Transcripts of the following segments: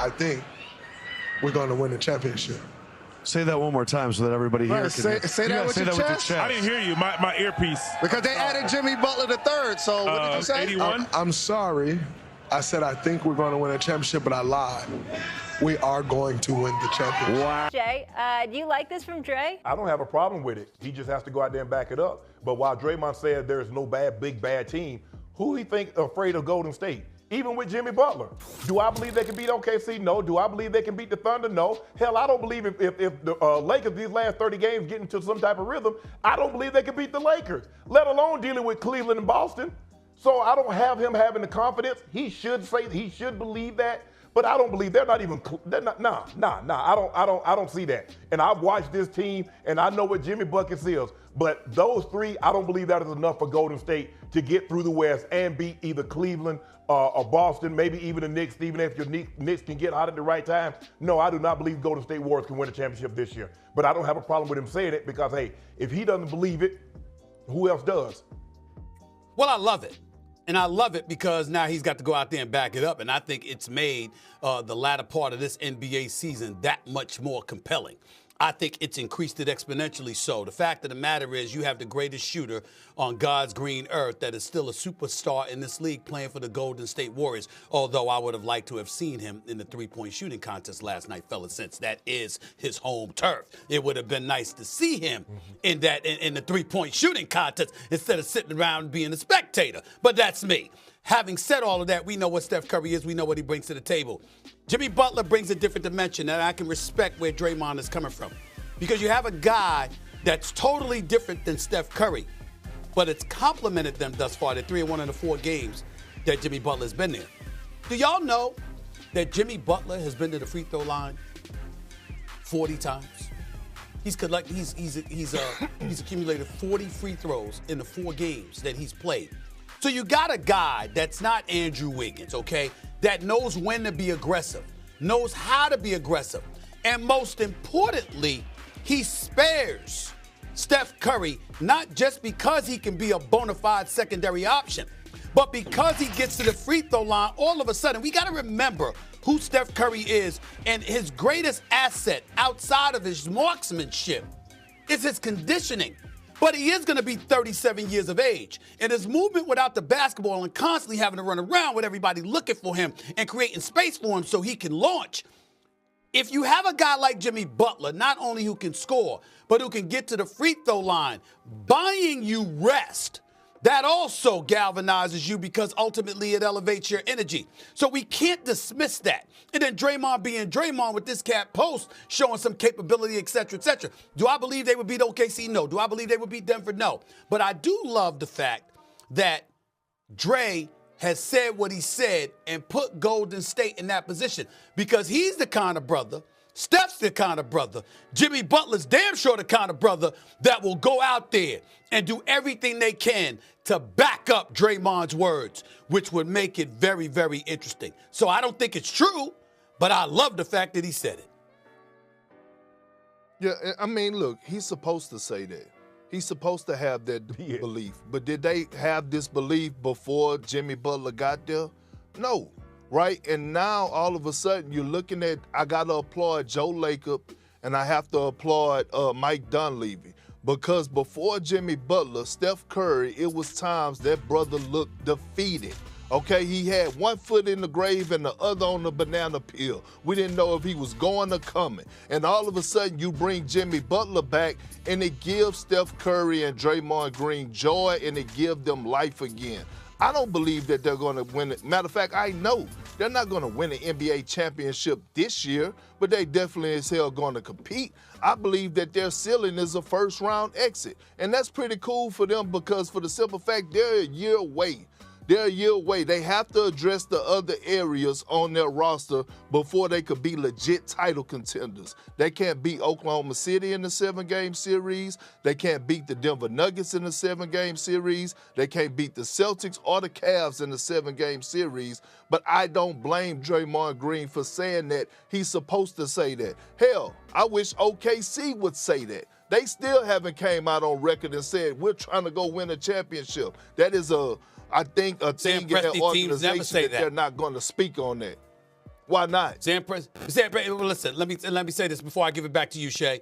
I think we're going to win the championship. Say that one more time so that everybody here can say that with your chest. I didn't hear you. My earpiece. Because they added Jimmy Butler the third. So what did you say? 81. I'm sorry. I said I think we're going to win a championship, but I lied. We are going to win the championship. Wow. Jay, do you like this from Dre? I don't have a problem with it. He just has to go out there and back it up. But while Draymond said there's no big bad team, who do you think afraid of Golden State? Even with Jimmy Butler. Do I believe they can beat OKC? No. Do I believe they can beat the Thunder? No. Hell, I don't believe if the Lakers these last 30 games get into some type of rhythm, I don't believe they can beat the Lakers, let alone dealing with Cleveland and Boston. So I don't have him having the confidence. He should believe that. But I don't believe I don't see that. And I've watched this team, and I know what Jimmy Buckets is. But those three, I don't believe that is enough for Golden State to get through the West and beat either Cleveland or Boston, maybe even the Knicks, even if your Knicks can get hot at the right time. No, I do not believe Golden State Warriors can win a championship this year. But I don't have a problem with him saying it because, hey, if he doesn't believe it, who else does? Well, I love it. And I love it because now he's got to go out there and back it up. And I think it's made the latter part of this NBA season that much more compelling. I think it's increased it exponentially so. The fact of the matter is you have the greatest shooter on God's green earth that is still a superstar in this league playing for the Golden State Warriors, although I would have liked to have seen him in the three-point shooting contest last night, fellas, since that is his home turf. It would have been nice to see him in the three-point shooting contest instead of sitting around and being a spectator. But that's me. Having said all of that, we know what Steph Curry is. We know what he brings to the table. Jimmy Butler brings a different dimension, and I can respect where Draymond is coming from. Because you have a guy that's totally different than Steph Curry, but it's complemented them thus far. They're 3-1 in the 4 games that Jimmy Butler's been there. Do y'all know that Jimmy Butler has been to the free throw line 40 times? He's accumulated 40 free throws in the 4 games that he's played. So you got a guy that's not Andrew Wiggins, okay, that knows when to be aggressive, knows how to be aggressive, and most importantly, he spares Steph Curry not just because he can be a bona fide secondary option, but because he gets to the free throw line, all of a sudden, we got to remember who Steph Curry is, and his greatest asset outside of his marksmanship is his conditioning. But he is going to be 37 years of age. And his movement without the basketball and constantly having to run around with everybody looking for him and creating space for him so he can launch. If you have a guy like Jimmy Butler, not only who can score, but who can get to the free throw line, buying you rest, that also galvanizes you because ultimately it elevates your energy. So we can't dismiss that. And then Draymond being Draymond with this cat post showing some capability, et cetera, et cetera. Do I believe they would beat OKC? No. Do I believe they would beat Denver? No. But I do love the fact that Dre has said what he said and put Golden State in that position because he's the kind of brother, Steph's the kind of brother, Jimmy Butler's damn sure the kind of brother that will go out there and do everything they can to back up Draymond's words, which would make it very, very interesting. So I don't think it's true, but I love the fact that he said it. Yeah, I mean, look, he's supposed to say that. He's supposed to have that belief. But did they have this belief before Jimmy Butler got there? No, right? And now, all of a sudden, you're looking at, I got to applaud Joe Lacob, and I have to applaud Mike Dunleavy. Because before Jimmy Butler, Steph Curry, it was times that brother looked defeated. Okay, he had one foot in the grave and the other on the banana peel. We didn't know if he was going or coming. And all of a sudden, you bring Jimmy Butler back, and it gives Steph Curry and Draymond Green joy, and it gives them life again. I don't believe that they're going to win it. Matter of fact, I know they're not going to win an NBA championship this year, but they definitely as hell going to compete. I believe that their ceiling is a first-round exit, and that's pretty cool for them because for the simple fact they're a year away. They're a year away. They have to address the other areas on their roster before they could be legit title contenders. They can't beat Oklahoma City in the 7-game series. They can't beat the Denver Nuggets in the 7-game series. They can't beat the Celtics or the Cavs in the 7-game series. But I don't blame Draymond Green for saying that. He's supposed to say that. Hell, I wish OKC would say that. They still haven't came out on record and said, we're trying to go win a championship. That is I think a thing in their organization that they're not going to speak on that. Why not? Listen, let me say this before I give it back to you, Shay.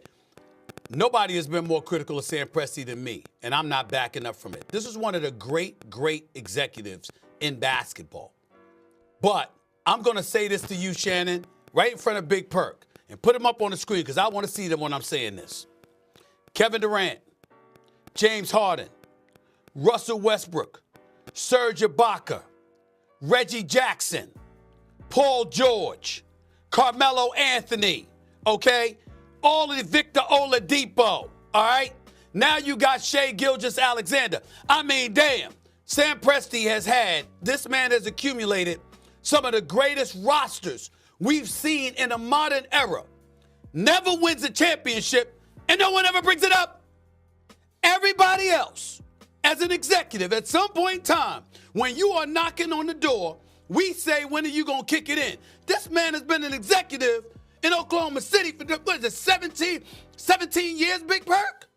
Nobody has been more critical of Sam Presti than me, and I'm not backing up from it. This is one of the great executives in basketball. But I'm going to say this to you, Shannon, right in front of Big Perk, and put him up on the screen because I want to see them when I'm saying this. Kevin Durant, James Harden, Russell Westbrook, Serge Ibaka, Reggie Jackson, Paul George, Carmelo Anthony, okay? All of the Victor Oladipo, all right? Now you got Shai Gilgeous-Alexander. I mean, damn. Sam Presti this man has accumulated some of the greatest rosters we've seen in a modern era. Never wins a championship, and no one ever brings it up. Everybody else, as an executive, at some point in time, when you are knocking on the door, we say, when are you going to kick it in? This man has been an executive in Oklahoma City for, 17 years, Big Perk?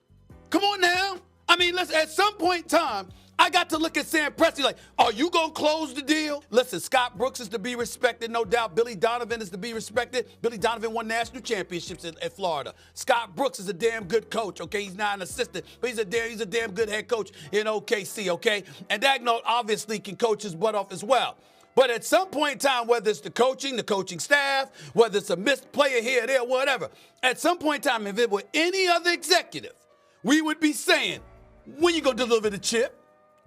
Come on now. I mean, listen, at some point in time, I got to look at Sam Presti like, are you going to close the deal? Listen, Scott Brooks is to be respected, no doubt. Billy Donovan is to be respected. Billy Donovan won national championships at Florida. Scott Brooks is a damn good coach, okay? He's not an assistant, but he's a damn good head coach in OKC, okay? And Dagnall obviously can coach his butt off as well. But at some point in time, whether it's the coaching staff, whether it's a missed player here or there, whatever, at some point in time, if it were any other executive, we would be saying, when you going to deliver the chip?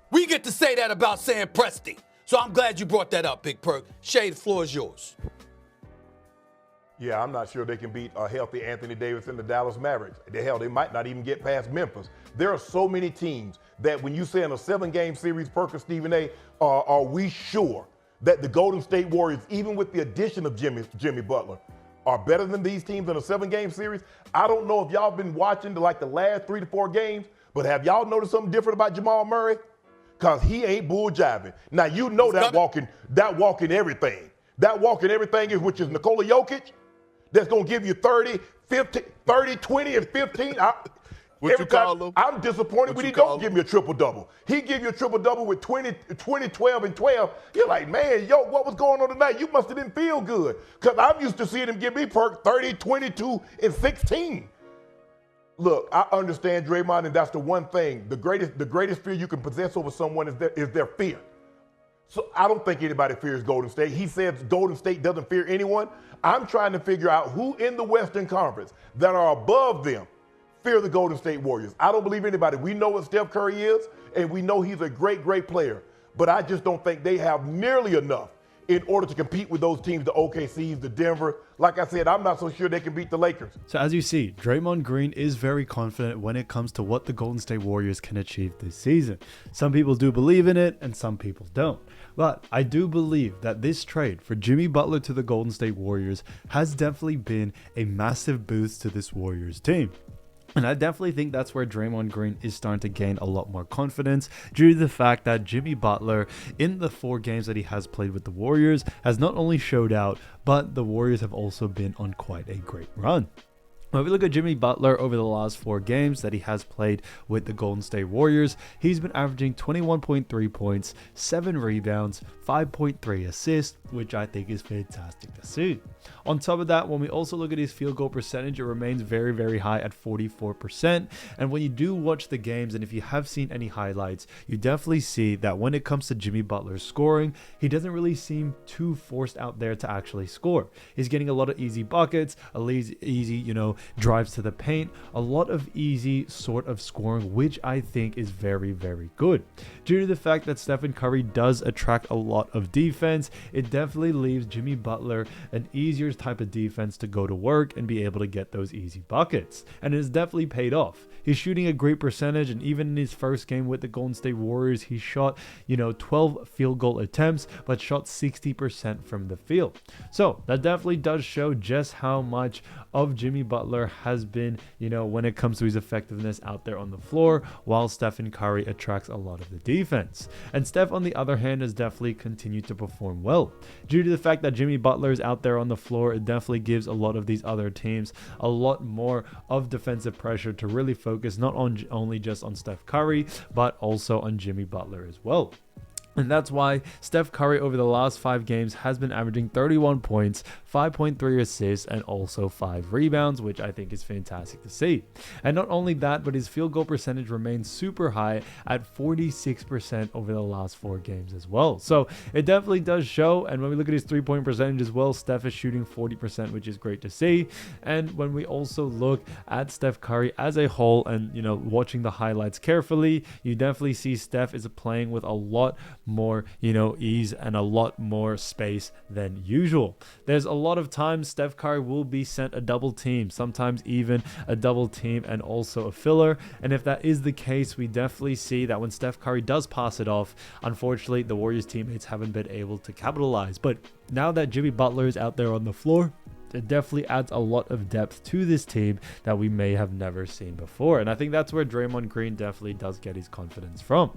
We get to say that about Sam Presti. So I'm glad you brought that up, Big Perk. Shay, the floor is yours. Yeah, I'm not sure they can beat a healthy Anthony Davis and the Dallas Mavericks. They might not even get past Memphis. There are so many teams that when you say in a 7-game series, Perk and Stephen A., are we sure that the Golden State Warriors, even with the addition of Jimmy Butler, are better than these teams in a 7-game series? I don't know if y'all been watching the last 3 to 4 games, but have y'all noticed something different about Jamal Murray? Because he ain't bull jiving. Now, you know that walking everything. That walking everything is, which is Nikola Jokic, that's going to give you 30, 20, and 15. I'm disappointed when he don't give me a triple-double. He give you a triple-double with 20, 12, and 12. You're like, man, what was going on tonight? You must have didn't feel good. Because I'm used to seeing him give me Perk 30, 22, and 16. Look, I understand Draymond, and that's the one thing. The greatest fear you can possess over someone is their fear. So I don't think anybody fears Golden State. He says Golden State doesn't fear anyone. I'm trying to figure out who in the Western Conference that are above them fear the Golden State Warriors. I don't believe anybody. We know what Steph Curry is, and we know he's a great player. But I just don't think they have nearly enough in order to compete with those teams, the OKCs, the Denver. Like I said, I'm not so sure they can beat the Lakers. So as you see, Draymond Green is very confident when it comes to what the Golden State Warriors can achieve this season. Some people do believe in it and some people don't. But I do believe that this trade for Jimmy Butler to the Golden State Warriors has definitely been a massive boost to this Warriors team. And I definitely think that's where Draymond Green is starting to gain a lot more confidence due to the fact that Jimmy Butler, in the 4 games that he has played with the Warriors, has not only showed out, but the Warriors have also been on quite a great run. When we look at Jimmy Butler over the last 4 games that he has played with the Golden State Warriors, he's been averaging 21.3 points, 7 rebounds, 5.3 assists, which I think is fantastic to see. On top of that, when we also look at his field goal percentage, it remains very high at 44%. And when you do watch the games, and if you have seen any highlights, you definitely see that when it comes to Jimmy Butler's scoring, he doesn't really seem too forced out there to actually score. He's getting a lot of easy buckets, easy, drives to the paint, a lot of easy sort of scoring, which I think is very good. Due to the fact that Stephen Curry does attract a lot of defense, it definitely leaves Jimmy Butler an easier type of defense to go to work and be able to get those easy buckets. And it has definitely paid off. He's shooting a great percentage, and even in his first game with the Golden State Warriors, he shot, 12 field goal attempts, but shot 60% from the field. So that definitely does show just how much of Jimmy Butler has been, when it comes to his effectiveness out there on the floor, while Stephen Curry attracts a lot of the defense. And Steph, on the other hand, has definitely continued to perform well. Due to the fact that Jimmy Butler is out there on the floor, it definitely gives a lot of these other teams a lot more of defensive pressure to really focus not on only just on Steph Curry, but also on Jimmy Butler as well. And that's why Steph Curry over the last 5 games has been averaging 31 points, 5.3 assists, and also 5 rebounds, which I think is fantastic to see. And not only that, but his field goal percentage remains super high at 46% over the last 4 games as well. So it definitely does show. And when we look at his 3-point percentage as well, Steph is shooting 40%, which is great to see. And when we also look at Steph Curry as a whole and, you know, watching the highlights carefully, you definitely see Steph is playing with a lot more, you know, ease and a lot more space than usual. There's a lot of times Steph Curry will be sent a double team, sometimes even a double team and also a filler. And if that is the case, we definitely see that when Steph Curry does pass it off, unfortunately, the Warriors teammates haven't been able to capitalize. But now that Jimmy Butler is out there on the floor, it definitely adds a lot of depth to this team that we may have never seen before. And I think that's where Draymond Green definitely does get his confidence from.